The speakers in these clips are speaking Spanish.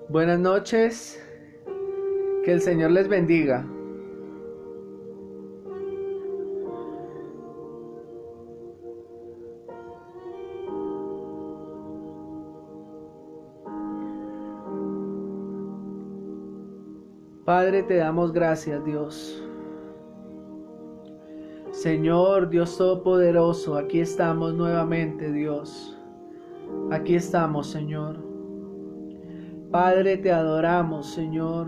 Buenas noches, que el Señor les bendiga. Padre, te damos gracias, Dios. Señor, Dios Todopoderoso, aquí estamos nuevamente, Dios. Aquí estamos, Señor. Padre, te adoramos, Señor.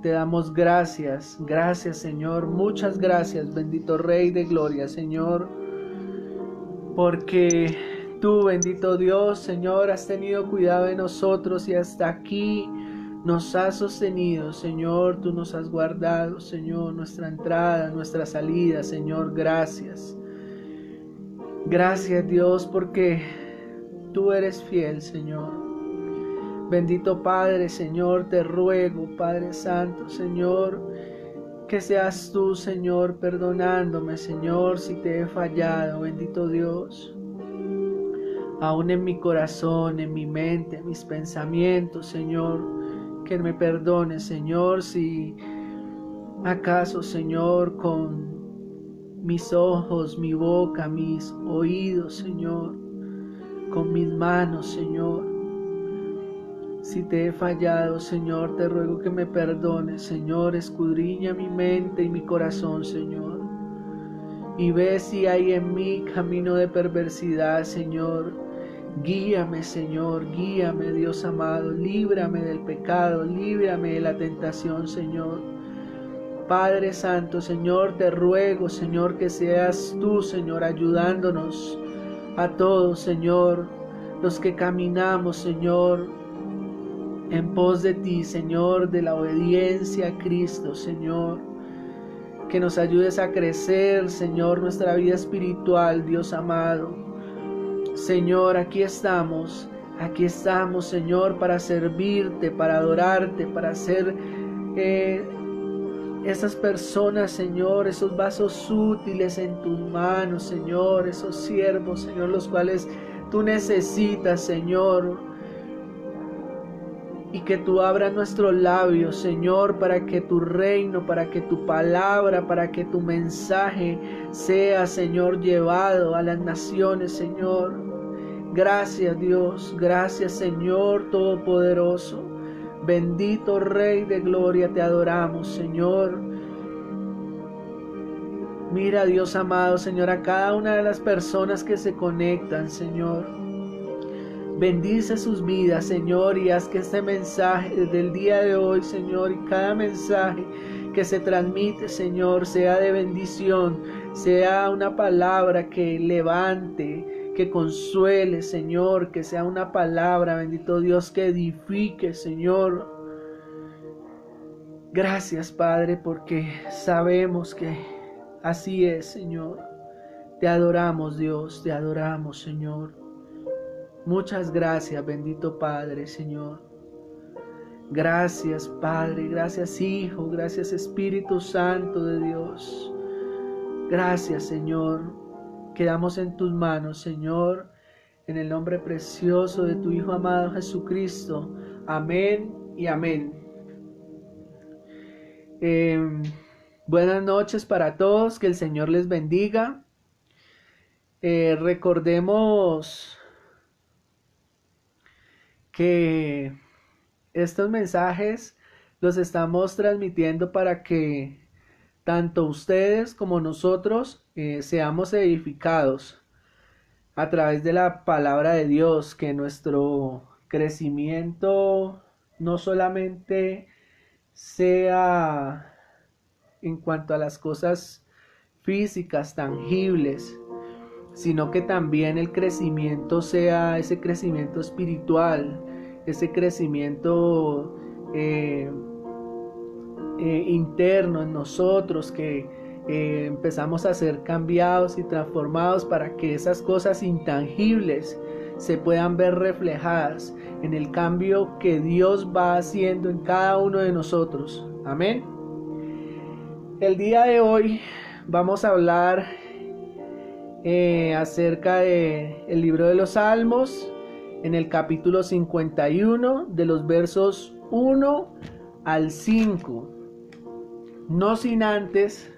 Te damos gracias. Gracias, Señor. Muchas gracias, bendito Rey de Gloria, Señor. Porque tú, bendito Dios, Señor, has tenido cuidado de nosotros y hasta aquí nos has sostenido, Señor. Tú nos has guardado, Señor, nuestra entrada, nuestra salida, Señor. Gracias. Gracias, Dios, porque tú eres fiel, Señor. Bendito Padre, Señor, te ruego, Padre Santo, Señor, que seas tú, Señor, perdonándome, Señor, si te he fallado, bendito Dios. Aún en mi corazón, en mi mente, en mis pensamientos, Señor, que me perdones, Señor, si acaso, Señor, con mis ojos, mi boca, mis oídos, Señor, con mis manos, Señor, si te he fallado, Señor, te ruego que me perdones, Señor. Escudriña mi mente y mi corazón, Señor, y ve si hay en mí camino de perversidad, Señor. Guíame, Señor, guíame, Dios amado. Líbrame del pecado, líbrame de la tentación, Señor. Padre Santo, Señor, te ruego, Señor, que seas tú, Señor, ayudándonos a todos, Señor, los que caminamos, Señor, en pos de ti, Señor, de la obediencia a Cristo, Señor. Que nos ayudes a crecer, Señor, nuestra vida espiritual, Dios amado. Señor, aquí estamos, Señor, para servirte, para adorarte, para ser esas personas, Señor, esos vasos útiles en tus manos, Señor, esos siervos, Señor, los cuales tú necesitas, Señor. Y que tú abras nuestros labios, Señor, para que tu reino, para que tu palabra, para que tu mensaje sea, Señor, llevado a las naciones, Señor. Gracias, Dios. Gracias, Señor Todopoderoso. Bendito Rey de Gloria, te adoramos, Señor. Mira, Dios amado, Señor, a cada una de las personas que se conectan, Señor. Bendice sus vidas, Señor, y haz que este mensaje del día de hoy, Señor, y cada mensaje que se transmite, Señor, sea de bendición, sea una palabra que levante, que consuele, Señor, que sea una palabra, bendito Dios, que edifique, Señor. Gracias, Padre, porque sabemos que así es, Señor. Te adoramos, Dios, te adoramos, Señor. Muchas gracias, bendito Padre, Señor. Gracias, Padre, gracias, Hijo, gracias, Espíritu Santo de Dios. Gracias, Señor. Quedamos en tus manos, Señor, en el nombre precioso de tu Hijo amado Jesucristo. Amén y amén. Buenas noches para todos, que el Señor les bendiga. Recordemos que estos mensajes los estamos transmitiendo para que tanto ustedes como nosotros seamos edificados a través de la palabra de Dios, que nuestro crecimiento no solamente sea en cuanto a las cosas físicas, tangibles, sino que también el crecimiento sea ese crecimiento espiritual, ese crecimiento interno en nosotros, que empezamos a ser cambiados y transformados para que esas cosas intangibles se puedan ver reflejadas en el cambio que Dios va haciendo en cada uno de nosotros. Amén. El día de hoy vamos a hablar acerca del libro de los Salmos, en el capítulo 51, de los versos 1 al 5. No sin antes,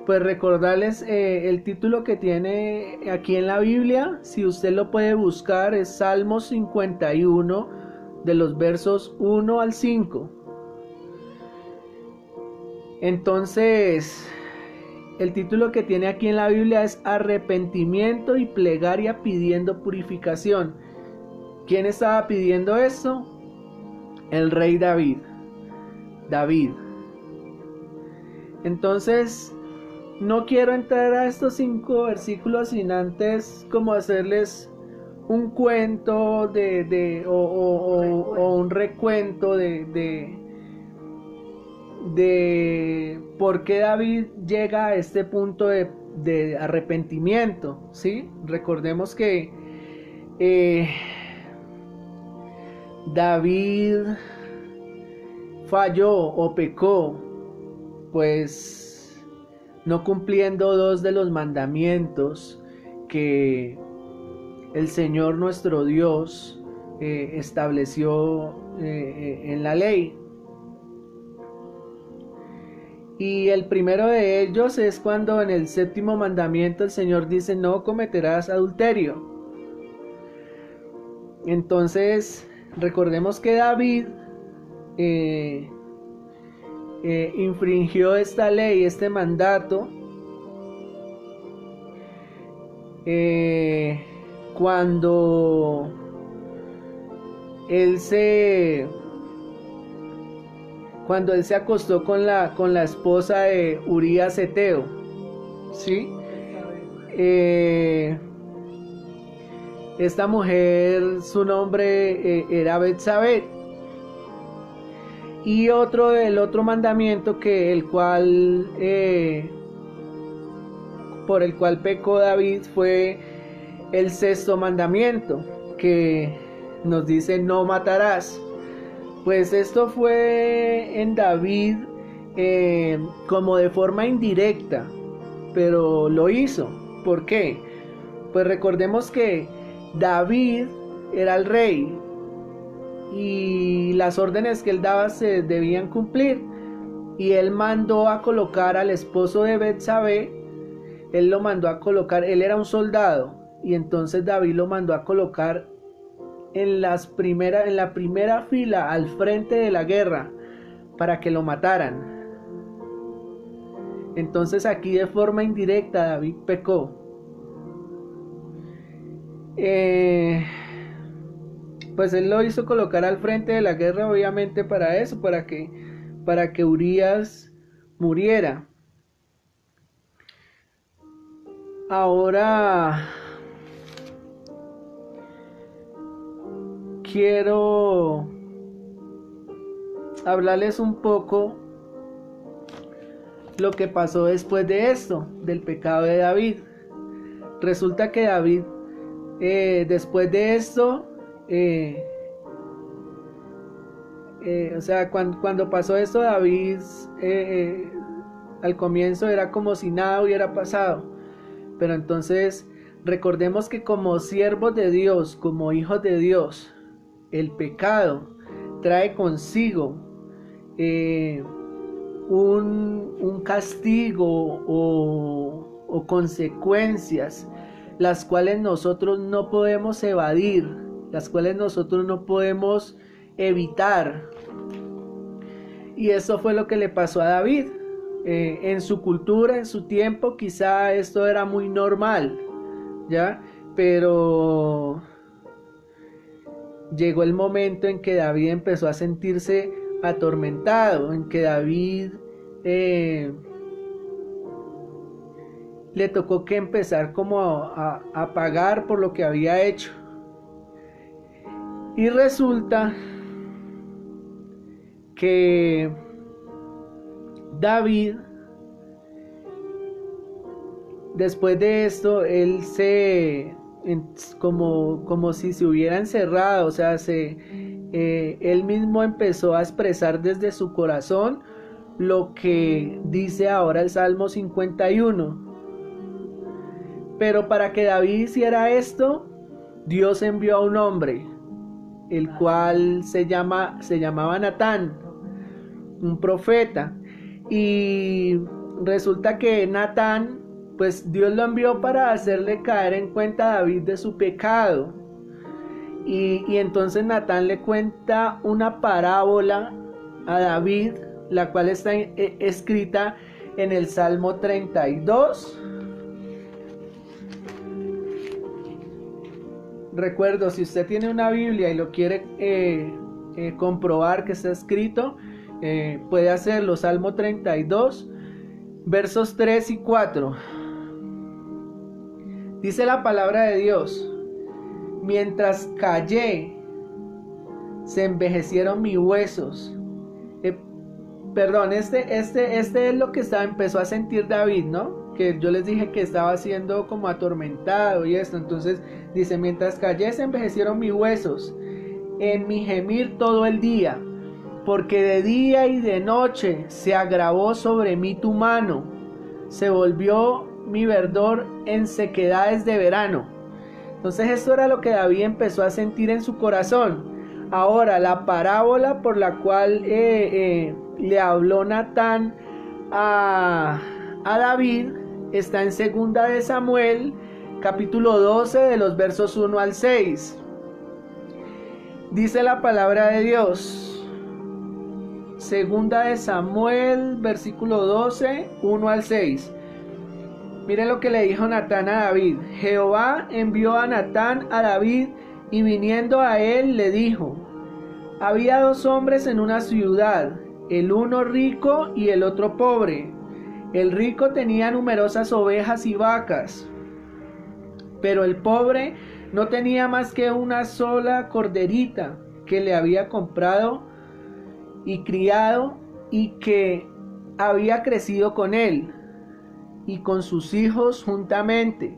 pues recordarles el título que tiene aquí en la Biblia. Si usted lo puede buscar, es Salmos 51, de los versos 1 al 5. Entonces, el título que tiene aquí en la Biblia es Arrepentimiento y plegaria pidiendo purificación. ¿Quién estaba pidiendo esto? El rey David. Entonces, no quiero entrar a estos 5 versículos sin antes como hacerles un cuento o un recuento de por qué David llega a este punto de arrepentimiento, ¿sí? Recordemos que David falló o pecó, pues no cumpliendo 2 de los mandamientos que el Señor nuestro Dios estableció en la ley. Y el primero de ellos es cuando en el 7º mandamiento el Señor dice: no cometerás adulterio. Entonces recordemos que David infringió esta ley, este mandato, cuando él se acostó con la esposa de Urías Eteo, ¿sí? Esta mujer, su nombre era Betsabé. Y el otro mandamiento por el cual pecó David fue el 6º mandamiento, que nos dice: no matarás. Pues esto fue en David como de forma indirecta, pero lo hizo. ¿Por qué? Pues recordemos que David era el rey y las órdenes que él daba se debían cumplir, y él mandó a colocar al esposo de Betsabé. Él lo mandó a colocar, él era un soldado, y entonces David lo mandó a colocar en la primera fila al frente de la guerra para que lo mataran. Entonces aquí de forma indirecta David pecó. Pues él lo hizo colocar al frente de la guerra, obviamente para eso, para que Urías muriera. Ahora quiero hablarles un poco lo que pasó después de esto, del pecado de David. Resulta que David, después de esto, o sea, cuando pasó esto, David al comienzo era como si nada hubiera pasado, pero entonces recordemos que como siervos de Dios, como hijos de Dios, el pecado trae consigo un castigo o consecuencias, las cuales nosotros no podemos evadir, las cuales nosotros no podemos evitar. Y eso fue lo que le pasó a David. En su cultura, en su tiempo, quizá esto era muy normal, ¿ya? Pero llegó el momento en que David empezó a sentirse atormentado, en que David le tocó que empezar como a pagar por lo que había hecho. Y resulta que David, después de esto, él como si se hubiera encerrado, o sea, él mismo empezó a expresar desde su corazón lo que dice ahora el Salmo 51. Pero para que David hiciera esto, Dios envió a un hombre, el cual se llamaba Natán, un profeta. Y resulta que Natán, pues Dios lo envió para hacerle caer en cuenta a David de su pecado. Y entonces Natán le cuenta una parábola a David, la cual está escrita en el Salmo 32. Recuerdo, si usted tiene una Biblia y lo quiere comprobar que está escrito, puede hacerlo. Salmo 32, versos 3 y 4. Dice la palabra de Dios: mientras callé, se envejecieron mis huesos. Este es lo que empezó a sentir David, ¿no? Que yo les dije que estaba siendo como atormentado y esto. Entonces dice: mientras callé, se envejecieron mis huesos en mi gemir todo el día, porque de día y de noche se agravó sobre mí tu mano, se volvió mi verdor en sequedades de verano. Entonces esto era lo que David empezó a sentir en su corazón. Ahora, la parábola por la cual le habló Natán a David está en 2 de Samuel, capítulo 12, de los versos 1 al 6. Dice la palabra de Dios, 2 de Samuel, versículo 12, 1 al 6. Mire lo que le dijo Natán a David. Jehová envió a Natán a David, y viniendo a él le dijo: había 2 hombres en una ciudad, el uno rico y el otro pobre. El rico tenía numerosas ovejas y vacas, pero el pobre no tenía más que una sola corderita que le había comprado y criado, y que había crecido con él y con sus hijos juntamente,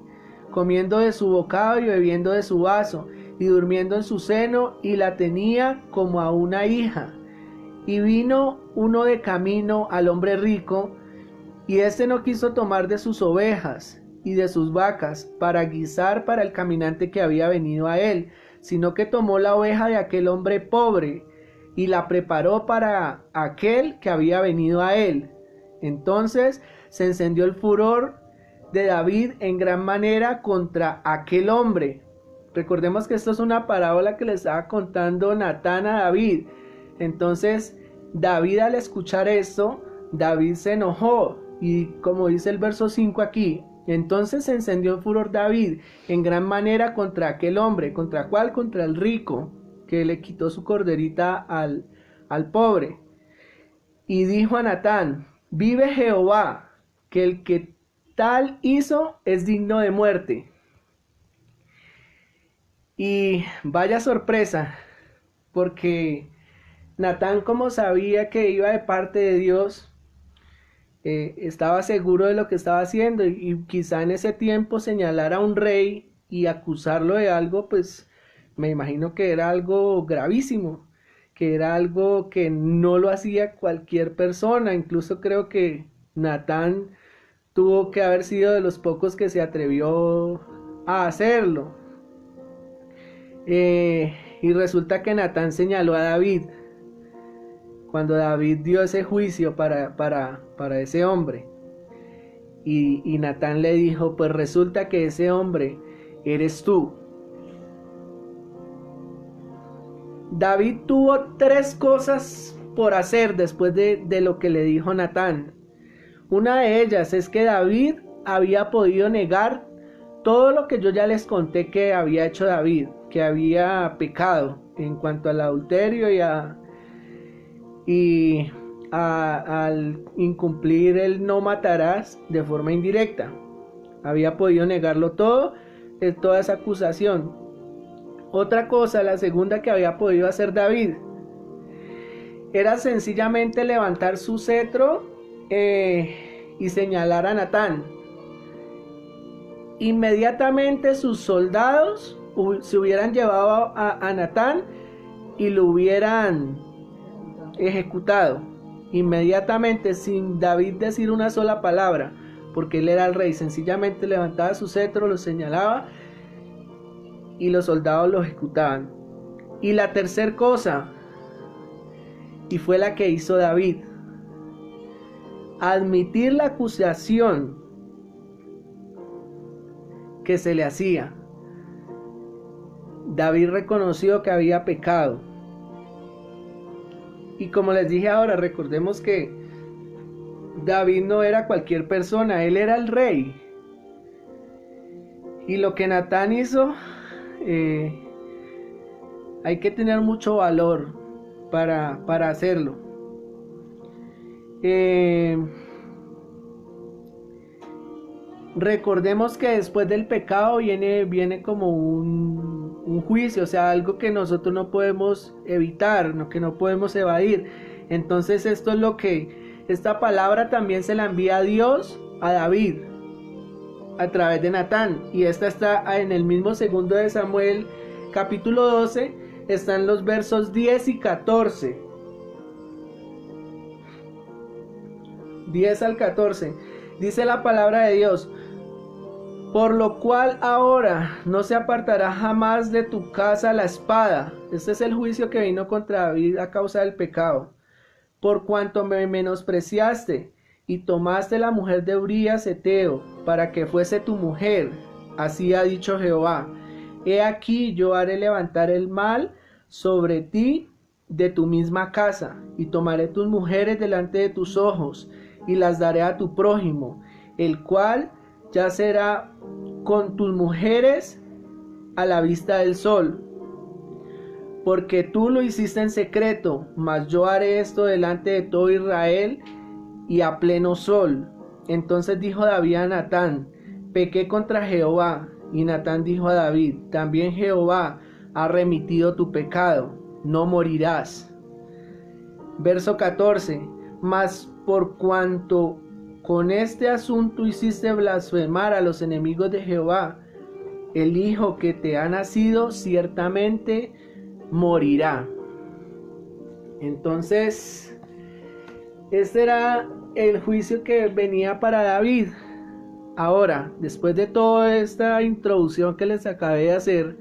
comiendo de su bocado y bebiendo de su vaso, y durmiendo en su seno, y la tenía como a una hija. Y vino uno de camino al hombre rico, y éste no quiso tomar de sus ovejas y de sus vacas para guisar para el caminante que había venido a él, sino que tomó la oveja de aquel hombre pobre y la preparó para aquel que había venido a él. Entonces se encendió el furor de David en gran manera contra aquel hombre. Recordemos que esto es una parábola que le estaba contando Natán a David. Entonces David, al escuchar esto, David se enojó, y como dice el verso 5 aquí, entonces se encendió el furor David en gran manera contra aquel hombre. ¿Contra cuál? Contra el rico, que le quitó su corderita al pobre. Y dijo a Natán: vive Jehová, que el que tal hizo es digno de muerte. Y vaya sorpresa, porque Natán, como sabía que iba de parte de Dios, estaba seguro de lo que estaba haciendo, y quizá en ese tiempo señalar a un rey y acusarlo de algo, pues me imagino que era algo gravísimo, que era algo que no lo hacía cualquier persona. Incluso creo que Natán tuvo que haber sido de los pocos que se atrevió a hacerlo. Y resulta que Natán señaló a David cuando David dio ese juicio para ese hombre. Y Natán le dijo: pues resulta que ese hombre eres tú. David tuvo 3 cosas por hacer después de lo que le dijo Natán. Una de ellas es que David había podido negar todo lo que yo ya les conté que había hecho David, que había pecado en cuanto al adulterio y al incumplir el no matarás de forma indirecta. Había podido negarlo todo, toda esa acusación. Otra cosa, la segunda que había podido hacer David, era sencillamente levantar su cetro y señalar a Natán. Inmediatamente sus soldados se hubieran llevado a Natán y lo hubieran ejecutado inmediatamente, sin David decir una sola palabra, porque él era el rey. Sencillamente levantaba su cetro, lo señalaba y los soldados lo ejecutaban. Y la tercera cosa, y fue la que hizo David, admitir la acusación que se le hacía. David reconoció que había pecado. Y como les dije ahora, recordemos que David no era cualquier persona, él era el rey. Y lo que Natán hizo, hay que tener mucho valor para hacerlo. Recordemos que después del pecado viene como un juicio, o sea, algo que nosotros no podemos evitar, que no podemos evadir. Entonces esto es lo que, esta palabra también se la envía a Dios, a David, a través de Natán. Y esta está en el mismo segundo de Samuel, capítulo 12, están los versos 10 y 14. 10 al 14. Dice la palabra de Dios: por lo cual ahora no se apartará jamás de tu casa la espada. Este es el juicio que vino contra David a causa del pecado. Por cuanto me menospreciaste y tomaste la mujer de Urías Heteo para que fuese tu mujer, así ha dicho Jehová: he aquí yo haré levantar el mal sobre ti de tu misma casa, y tomaré tus mujeres delante de tus ojos, y las daré a tu prójimo, el cual ya será con tus mujeres a la vista del sol. Porque tú lo hiciste en secreto, mas yo haré esto delante de todo Israel y a pleno sol. Entonces dijo David a Natán: pequé contra Jehová. Y Natán dijo a David: también Jehová ha remitido tu pecado, no morirás. Verso 14. Mas por cuanto con este asunto hiciste blasfemar a los enemigos de Jehová, el hijo que te ha nacido ciertamente morirá. Entonces, este era el juicio que venía para David. Ahora, después de toda esta introducción que les acabé de hacer,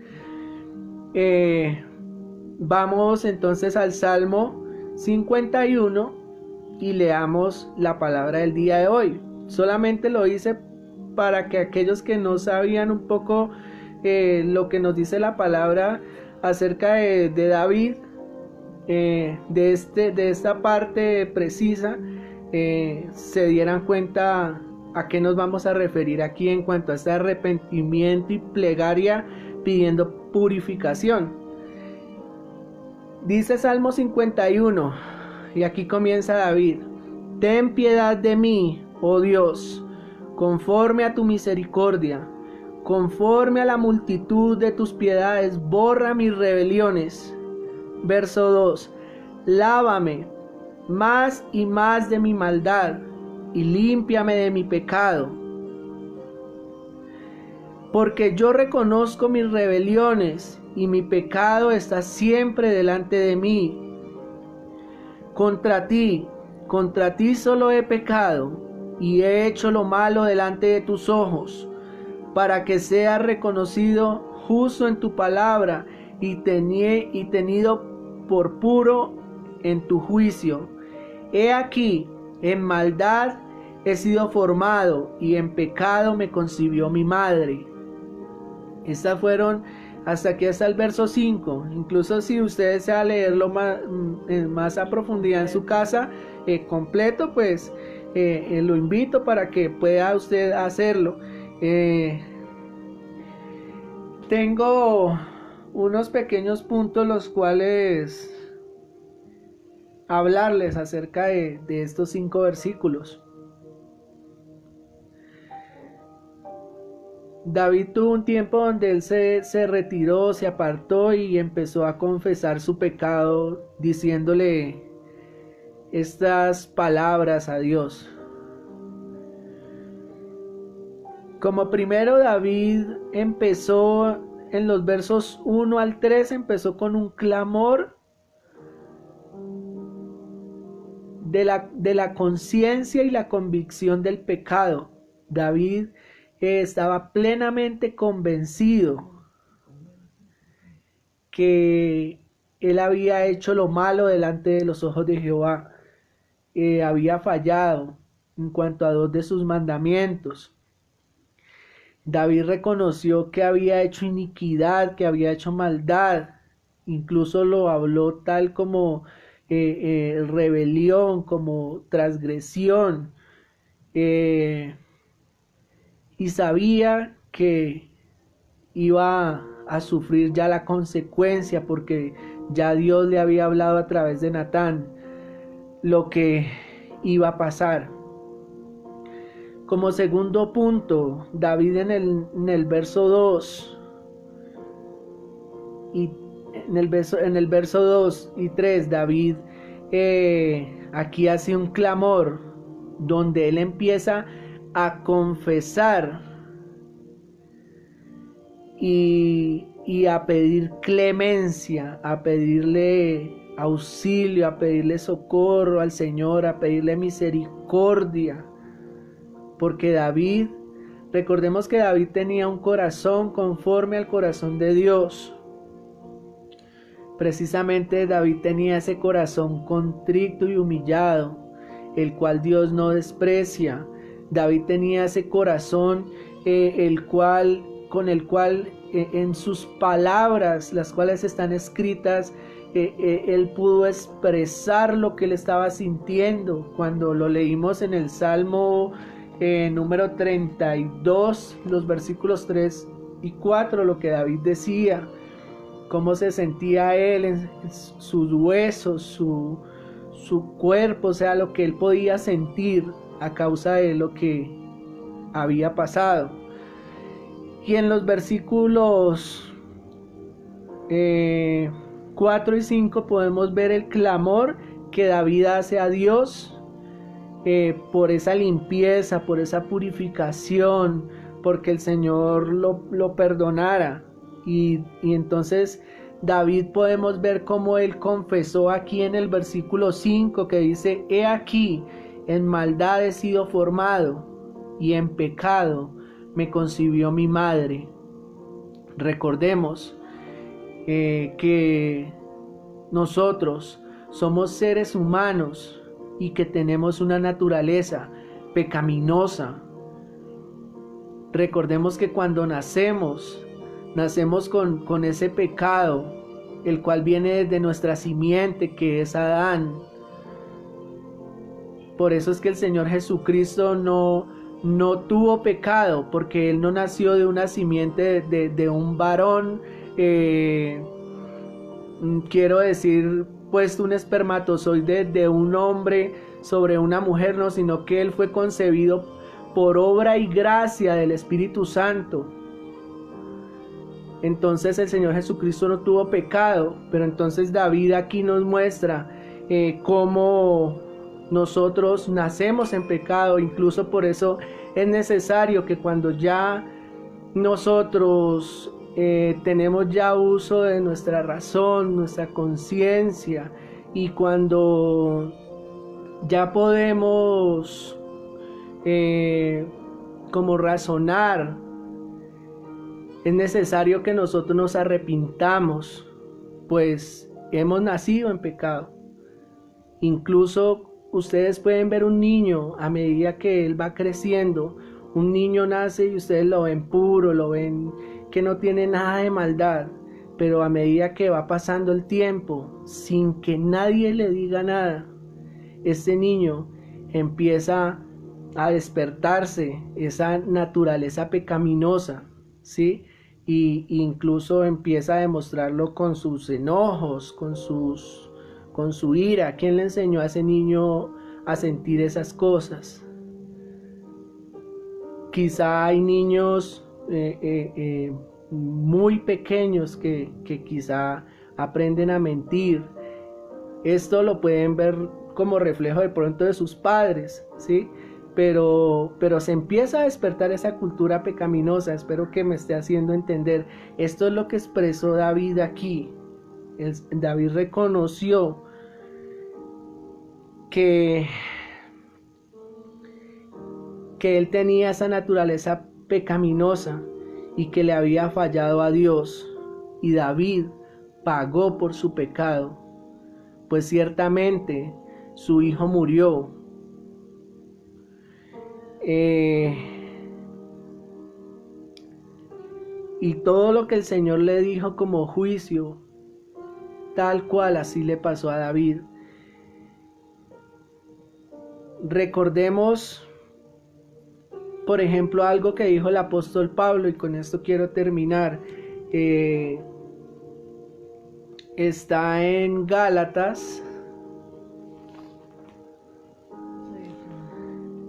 vamos entonces al Salmo 51 y leamos la palabra del día de hoy. Solamente lo hice para que aquellos que no sabían un poco lo que nos dice la palabra acerca de David, de esta parte precisa, se dieran cuenta a qué nos vamos a referir aquí en cuanto a este arrepentimiento y plegaria pidiendo purificación. Dice Salmo 51, y aquí comienza David: ten piedad de mí, oh Dios, conforme a tu misericordia, conforme a la multitud de tus piedades, borra mis rebeliones. Verso 2: lávame más y más de mi maldad, y límpiame de mi pecado. Porque yo reconozco mis rebeliones, y mi pecado está siempre delante de mí. Contra ti solo he pecado, y he hecho lo malo delante de tus ojos, para que seas reconocido justo en tu palabra, y tenido por puro en tu juicio. He aquí, en maldad he sido formado, y en pecado me concibió mi madre. Estas fueron hasta aquí, hasta el verso 5. Incluso si usted desea leerlo más a profundidad en su casa, completo, pues lo invito para que pueda usted hacerlo. Tengo unos pequeños puntos los cuales hablarles acerca de estos 5 versículos. David tuvo un tiempo donde él se retiró, se apartó y empezó a confesar su pecado, diciéndole estas palabras a Dios. Como primero, David empezó en los versos 1 al 3, empezó con un clamor de la conciencia y la convicción del pecado. David estaba plenamente convencido que él había hecho lo malo delante de los ojos de Jehová. Había fallado en cuanto a 2 de sus mandamientos. David reconoció que había hecho iniquidad, que había hecho maldad. Incluso lo habló tal como rebelión, como transgresión. Y sabía que iba a sufrir ya la consecuencia, porque ya Dios le había hablado a través de Natán lo que iba a pasar. Como segundo punto, David en el verso 2 y en el verso 2 y 3, David aquí hace un clamor donde él empieza a confesar y a pedir clemencia, a pedirle auxilio, a pedirle socorro al Señor, a pedirle misericordia. Porque David, recordemos que David tenía un corazón conforme al corazón de Dios. Precisamente David tenía ese corazón contrito y humillado, el cual Dios no desprecia. David tenía ese corazón con el cual en sus palabras, las cuales están escritas, él pudo expresar lo que él estaba sintiendo. Cuando lo leímos en el Salmo número 32, los versículos 3 y 4, lo que David decía, cómo se sentía él en sus huesos, su cuerpo, o sea, lo que él podía sentir a causa de lo que había pasado. Y en los versículos 4 y 5 podemos ver el clamor que David hace a Dios por esa limpieza, por esa purificación, porque el Señor lo perdonara. Y entonces David podemos ver cómo él confesó aquí en el versículo 5, que dice: he aquí, en maldad he sido formado, y en pecado me concibió mi madre. Recordemos que nosotros somos seres humanos y que tenemos una naturaleza pecaminosa. Recordemos que cuando nacemos con ese pecado, el cual viene desde nuestra simiente, que es Adán. Por eso es que el Señor Jesucristo no tuvo pecado, porque Él no nació de una simiente de un varón, quiero decir, puesto un espermatozoide de un hombre sobre una mujer, no, sino que Él fue concebido por obra y gracia del Espíritu Santo. Entonces el Señor Jesucristo no tuvo pecado, pero entonces David aquí nos muestra cómo nosotros nacemos en pecado. Incluso por eso es necesario que cuando ya nosotros tenemos ya uso de nuestra razón, nuestra conciencia, y cuando ya podemos como razonar, es necesario que nosotros nos arrepintamos, pues hemos nacido en pecado. Incluso ustedes pueden ver un niño a medida que él va creciendo. Un niño nace y ustedes lo ven puro, lo ven que no tiene nada de maldad, pero a medida que va pasando el tiempo, sin que nadie le diga nada, este niño empieza a despertarse esa naturaleza pecaminosa, ¿sí? Y incluso empieza a demostrarlo con sus enojos, con su ira. ¿Quién le enseñó a ese niño a sentir esas cosas? Quizá hay niños muy pequeños que quizá aprenden a mentir. Esto lo pueden ver como reflejo de pronto de sus padres, ¿sí? Pero se empieza a despertar esa cultura pecaminosa. Espero que me esté haciendo entender. Esto es lo que expresó David aquí. David reconoció que él tenía esa naturaleza pecaminosa y que le había fallado a Dios. Y David, pagó por su pecado, pues ciertamente su Hijo murió. Y todo lo que el Señor le dijo como juicio, tal cual así le pasó a David. Recordemos, por ejemplo, algo que dijo el apóstol Pablo, y con esto quiero terminar. Está en Gálatas.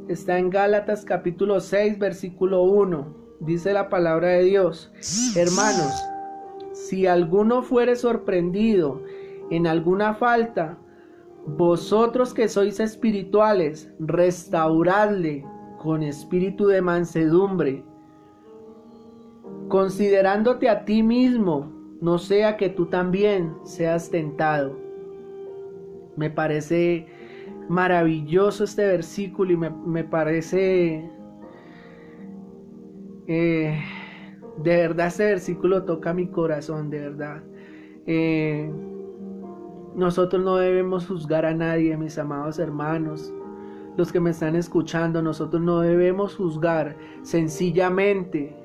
Está en Gálatas capítulo 6, versículo 1. Dice la palabra de Dios: hermanos, si alguno fuere sorprendido en alguna falta, vosotros que sois espirituales, restauradle con espíritu de mansedumbre, considerándote a ti mismo, no sea que tú también seas tentado. Me parece maravilloso este versículo y me parece, de verdad este versículo toca mi corazón, de verdad. Nosotros no debemos juzgar a nadie, mis amados hermanos, los que me están escuchando. Nosotros no debemos juzgar, sencillamente.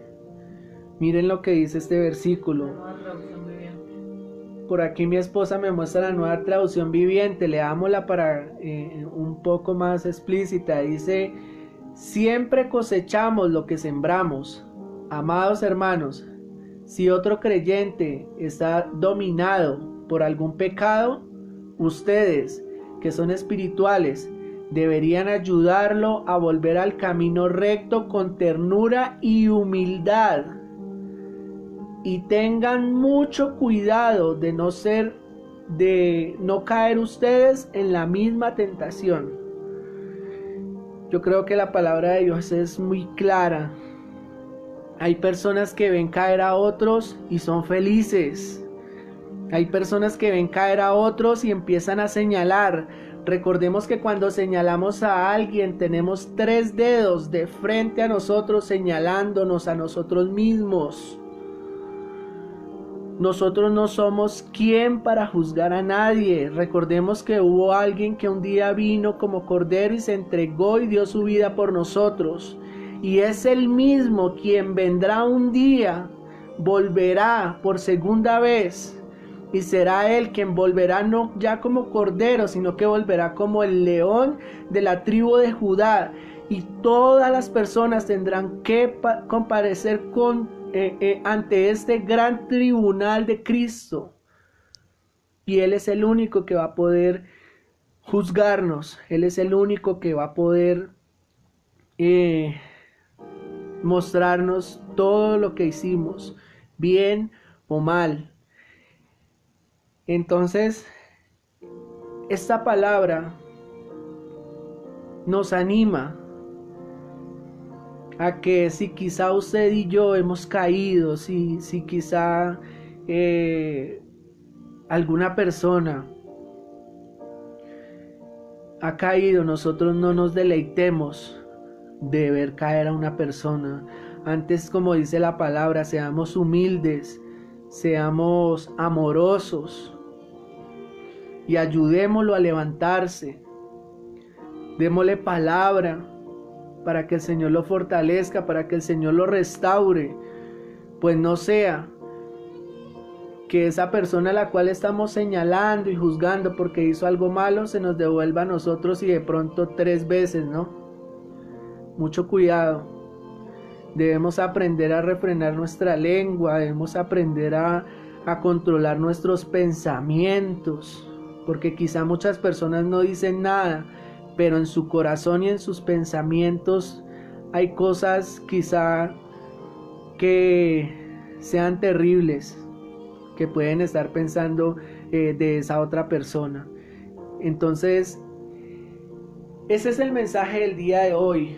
Miren lo que dice este versículo. Por aquí mi esposa me muestra la Nueva Traducción Viviente. Leámosla para un poco más explícita. Dice: siempre cosechamos lo que sembramos. Amados hermanos, si otro creyente está dominado por algún pecado, ustedes, que son espirituales, deberían ayudarlo a volver al camino recto con ternura y humildad. Y tengan mucho cuidado de no caer ustedes en la misma tentación. Yo creo que la palabra de Dios es muy clara. Hay personas que ven caer a otros y son felices. Hay personas que ven caer a otros y empiezan a señalar. Recordemos que cuando señalamos a alguien tenemos 3 dedos de frente a nosotros señalándonos a nosotros mismos. Nosotros no somos quien para juzgar a nadie. Recordemos que hubo alguien que un día vino como cordero y se entregó y dio su vida por nosotros. Y es el mismo quien vendrá un día, volverá por segunda vez. Y será él quien volverá no ya como cordero, sino que volverá como el león de la tribu de Judá. Y todas las personas tendrán que comparecer ante este gran tribunal de Cristo. Y Él es el único que va a poder juzgarnos. Él es el único que va a poder mostrarnos todo lo que hicimos, bien o mal. Entonces, esta palabra nos anima a que si quizá usted y yo hemos caído, si quizá alguna persona ha caído, nosotros no nos deleitemos de ver caer a una persona. Antes, como dice la palabra, seamos humildes, seamos amorosos y ayudémoslo a levantarse. Démosle palabra para que el Señor lo fortalezca, para que el Señor lo restaure, pues no sea que esa persona a la cual estamos señalando y juzgando porque hizo algo malo se nos devuelva a nosotros y de pronto 3 veces, ¿no? Mucho cuidado. Debemos aprender a refrenar nuestra lengua, debemos aprender a controlar nuestros pensamientos, porque quizá muchas personas no dicen nada, pero en su corazón y en sus pensamientos hay cosas quizá que sean terribles, que pueden estar pensando de esa otra persona. Entonces, ese es el mensaje del día de hoy,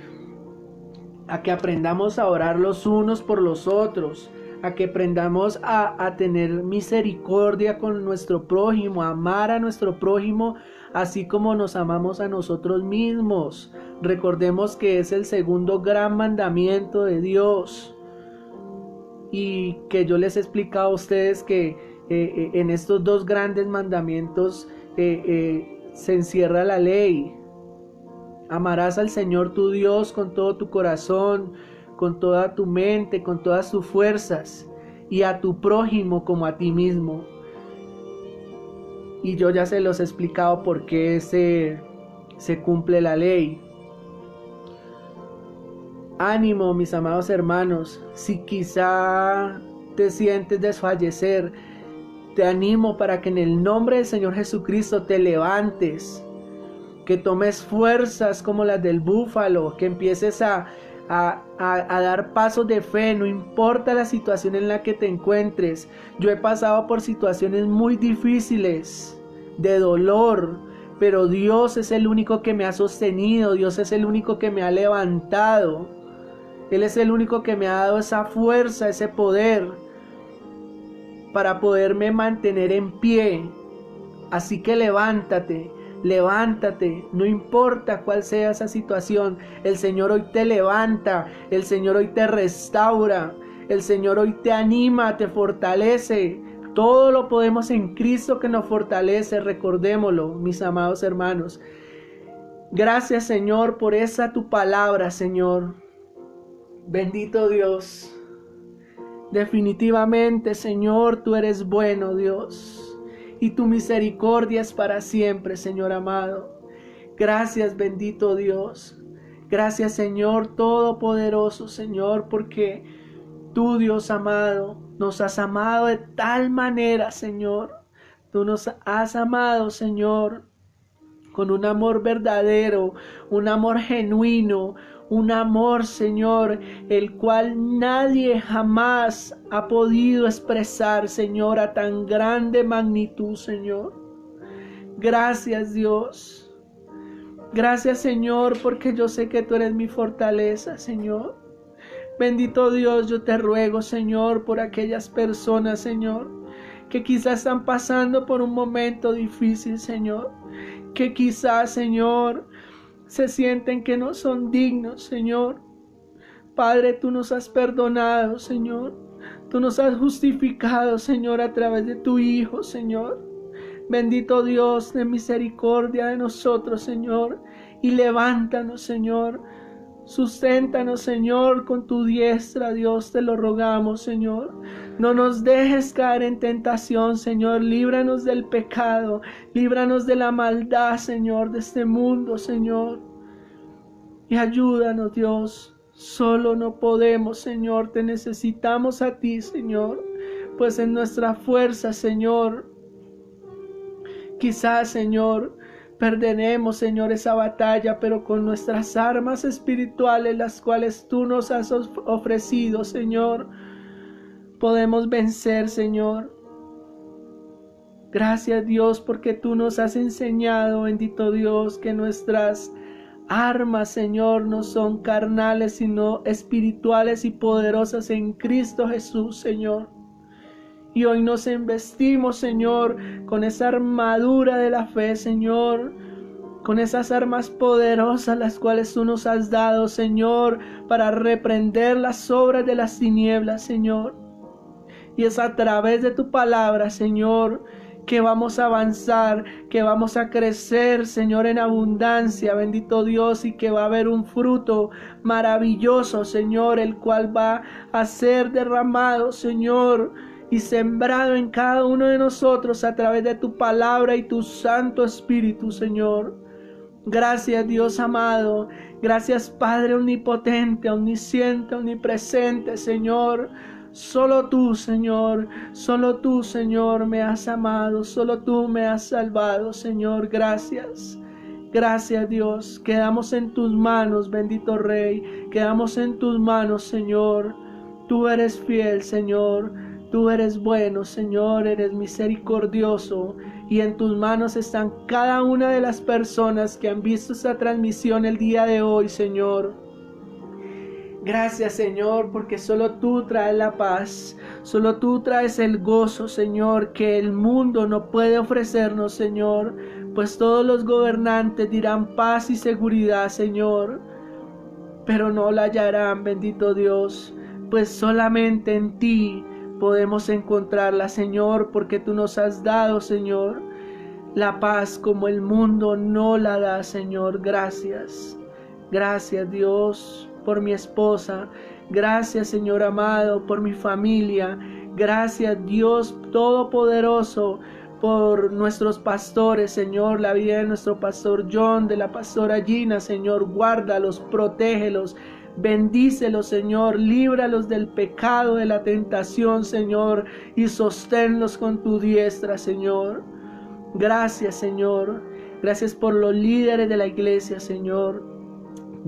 a que aprendamos a orar los unos por los otros, a que aprendamos a tener misericordia con nuestro prójimo, a amar a nuestro prójimo así como nos amamos a nosotros mismos. Recordemos que es el segundo gran mandamiento de Dios, y que yo les he explicado a ustedes que en estos dos grandes mandamientos se encierra la ley. Amarás al Señor tu Dios con todo tu corazón, con toda tu mente, con todas tus fuerzas, y a tu prójimo como a ti mismo. Y yo ya se los he explicado por qué se cumple la ley. Ánimo, mis amados hermanos, si quizá te sientes desfallecer, te animo para que en el nombre del Señor Jesucristo te levantes, que tomes fuerzas como las del búfalo, que empieces a dar pasos de fe, no importa la situación en la que te encuentres. Yo he pasado por situaciones muy difíciles, de dolor, pero Dios es el único que me ha sostenido, Dios es el único que me ha levantado. Él es el único que me ha dado esa fuerza, ese poder para poderme mantener en pie. Así que levántate, no importa cuál sea esa situación. El Señor hoy te levanta, el Señor hoy te restaura, el Señor hoy te anima, te fortalece. Todo lo podemos en Cristo que nos fortalece, recordémoslo, mis amados hermanos. Gracias, Señor, por esa tu palabra, Señor. Bendito Dios. Definitivamente, Señor, tú eres bueno, Dios, y tu misericordia es para siempre, Señor amado. Gracias, bendito Dios. Gracias, Señor Todopoderoso, Señor, porque tú, Dios amado, nos has amado de tal manera, Señor. Tú nos has amado, Señor, con un amor verdadero, un amor genuino, un amor, Señor, el cual nadie jamás ha podido expresar, Señor, a tan grande magnitud, Señor. Gracias, Dios. Gracias, Señor, porque yo sé que tú eres mi fortaleza, Señor. Bendito Dios, yo te ruego, Señor, por aquellas personas, Señor, que quizás están pasando por un momento difícil, Señor. Que quizás, Señor, se sienten que no son dignos, Señor. Padre, tú nos has perdonado, Señor. Tú nos has justificado, Señor, a través de tu Hijo, Señor. Bendito Dios, de misericordia de nosotros, Señor. Y levántanos, Señor. Susténtanos, Señor, con tu diestra, Dios, te lo rogamos, Señor. No nos dejes caer en tentación, Señor. Líbranos del pecado, líbranos de la maldad, Señor, de este mundo, Señor. Y ayúdanos, Dios. Solo no podemos, Señor. Te necesitamos a ti, Señor. Pues en nuestra fuerza, Señor, quizás, Señor, perderemos, Señor, esa batalla, pero con nuestras armas espirituales, las cuales tú nos has ofrecido, Señor, podemos vencer, Señor. Gracias, Dios, porque tú nos has enseñado, bendito Dios, que nuestras armas, Señor, no son carnales, sino espirituales y poderosas en Cristo Jesús, Señor. Y hoy nos investimos, Señor, con esa armadura de la fe, Señor, con esas armas poderosas las cuales tú nos has dado, Señor, para reprender las obras de las tinieblas, Señor. Y es a través de tu palabra, Señor, que vamos a avanzar, que vamos a crecer, Señor, en abundancia, bendito Dios, y que va a haber un fruto maravilloso, Señor, el cual va a ser derramado, Señor, y sembrado en cada uno de nosotros a través de tu palabra y tu Santo Espíritu, Señor. Gracias, Dios amado. Gracias, Padre omnipotente, omnisciente, omnipresente, Señor. Solo tú, Señor, me has amado, solo tú me has salvado, Señor. Gracias. Gracias, Dios. Quedamos en tus manos, bendito Rey. Quedamos en tus manos, Señor. Tú eres fiel, Señor. Tú eres bueno, Señor, eres misericordioso, y en tus manos están cada una de las personas que han visto esta transmisión el día de hoy, Señor. Gracias, Señor, porque solo tú traes la paz, solo tú traes el gozo, Señor, que el mundo no puede ofrecernos, Señor, pues todos los gobernantes dirán paz y seguridad, Señor, pero no la hallarán, bendito Dios, pues solamente en ti podemos encontrarla, Señor, porque tú nos has dado, Señor, la paz como el mundo no la da, Señor. Gracias. Gracias, Dios, por mi esposa. Gracias, Señor amado, por mi familia. Gracias, Dios Todopoderoso, por nuestros pastores, Señor, la vida de nuestro pastor John, de la pastora Gina, Señor. Guárdalos, protégelos. Bendícelos, Señor, líbralos del pecado, de la tentación, Señor, y sosténlos con tu diestra, Señor. Gracias, Señor. Gracias por los líderes de la iglesia, Señor.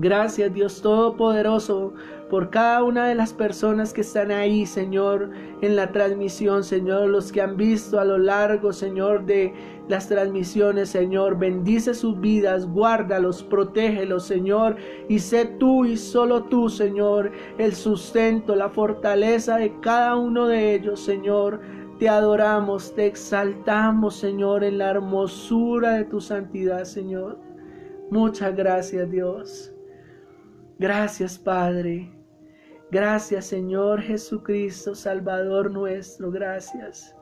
Gracias, Dios Todopoderoso, por cada una de las personas que están ahí, Señor, en la transmisión, Señor, los que han visto a lo largo, Señor, de las transmisiones, Señor. Bendice sus vidas, guárdalos, protégelos, Señor, y sé tú y solo tú, Señor, el sustento, la fortaleza de cada uno de ellos, Señor. Te adoramos, te exaltamos, Señor, en la hermosura de tu santidad, Señor. Muchas gracias, Dios. Gracias, Padre. Gracias, Señor Jesucristo, Salvador nuestro. Gracias.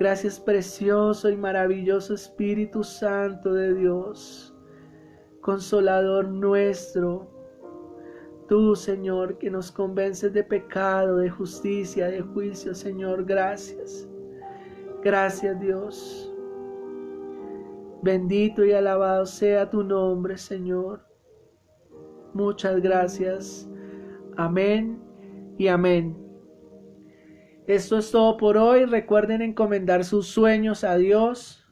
Gracias, precioso y maravilloso Espíritu Santo de Dios, Consolador nuestro. Tú, Señor, que nos convences de pecado, de justicia, de juicio, Señor. Gracias. Gracias, Dios. Bendito y alabado sea tu nombre, Señor. Muchas gracias. Amén y amén. Esto es todo por hoy. Recuerden encomendar sus sueños a Dios.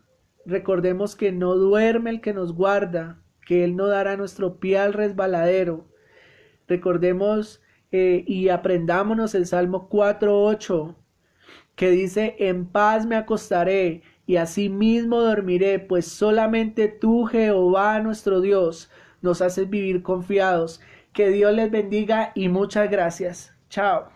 Recordemos que no duerme el que nos guarda, que Él no dará nuestro pie al resbaladero. Recordemos y aprendámonos el Salmo 4:8, que dice: en paz me acostaré y asimismo dormiré, pues solamente tú, Jehová nuestro Dios, nos haces vivir confiados. Que Dios les bendiga y muchas gracias. Chao.